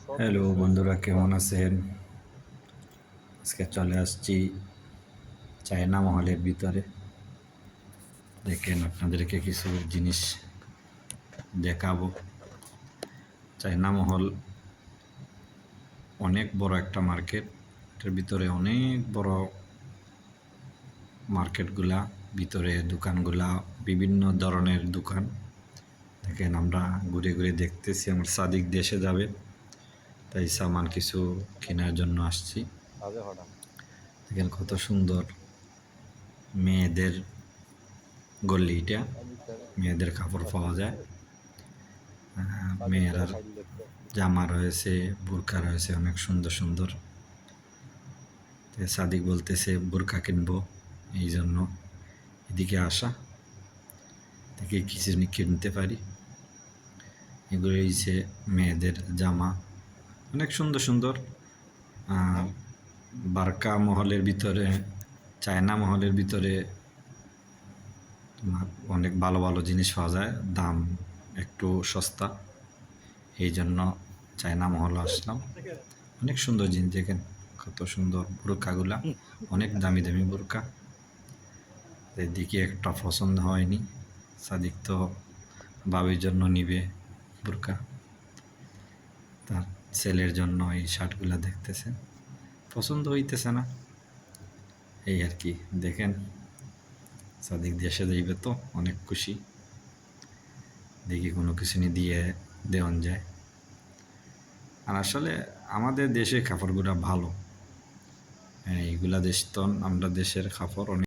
Hello বন্ধুরা, কেমন আছেন? আজকে চলে আসছি চায়না মহলের ভিতরে। দেখেন, আপনাদেরকে কিছু জিনিস দেখাবো। চায়না মহল অনেক বড় একটা মার্কেট। এটার ভিতরে অনেক বড় মার্কেটগুলা, ভিতরে দোকানগুলা, বিভিন্ন ধরনের দোকান। দেখেন, আমরা ঘুরে ঘুরে দেখতেছি। আমার সাদিক দেশে যাবে, তাই সামান কিছু কেনার জন্য আসছি। দেখেন কত সুন্দর মেয়েদের গল্লি। এটা মেয়েদের কাপড় পাওয়া যায়। মেয়েরার জামা রয়েছে, বোরকা রয়েছে, অনেক সুন্দর সুন্দর। সাদিক বলতেছে বোরকা কিনবো, এই জন্য এদিকে আসা, দেখি কিছু কিনতে পারি। এগুলো হচ্ছে মেয়েদের জামা, অনেক সুন্দর সুন্দর। বারকা মহলের ভিতরে, চায়না মহলের ভিতরে অনেক ভালো ভালো জিনিস পাওয়া যায়, দাম একটু সস্তা। এই জন্য চায়না মহল আসলাম। অনেক সুন্দর জিনিস, দেখেন কত সুন্দর বোরকাগুলা, অনেক দামি দামি বোরকা। এদিকে একটা পছন্দ হয়নি, সাদিক তো বাবির জন্য নিবে বোরকা, তার ছেলের জন্য এই শার্টগুলা দেখতেছে, পছন্দ হইতেছে না, এই আর কি। দেখেন, সাদিক দেশে যাইবে তো অনেক খুশি, দেখি কোনো কিছু নিয়ে দিয়ে দেওয়ান যায়। আর আসলে আমাদের দেশে কাপড়গুলা ভালো। এইগুলা দেশ তো আমরা দেশের কাপড় অনেক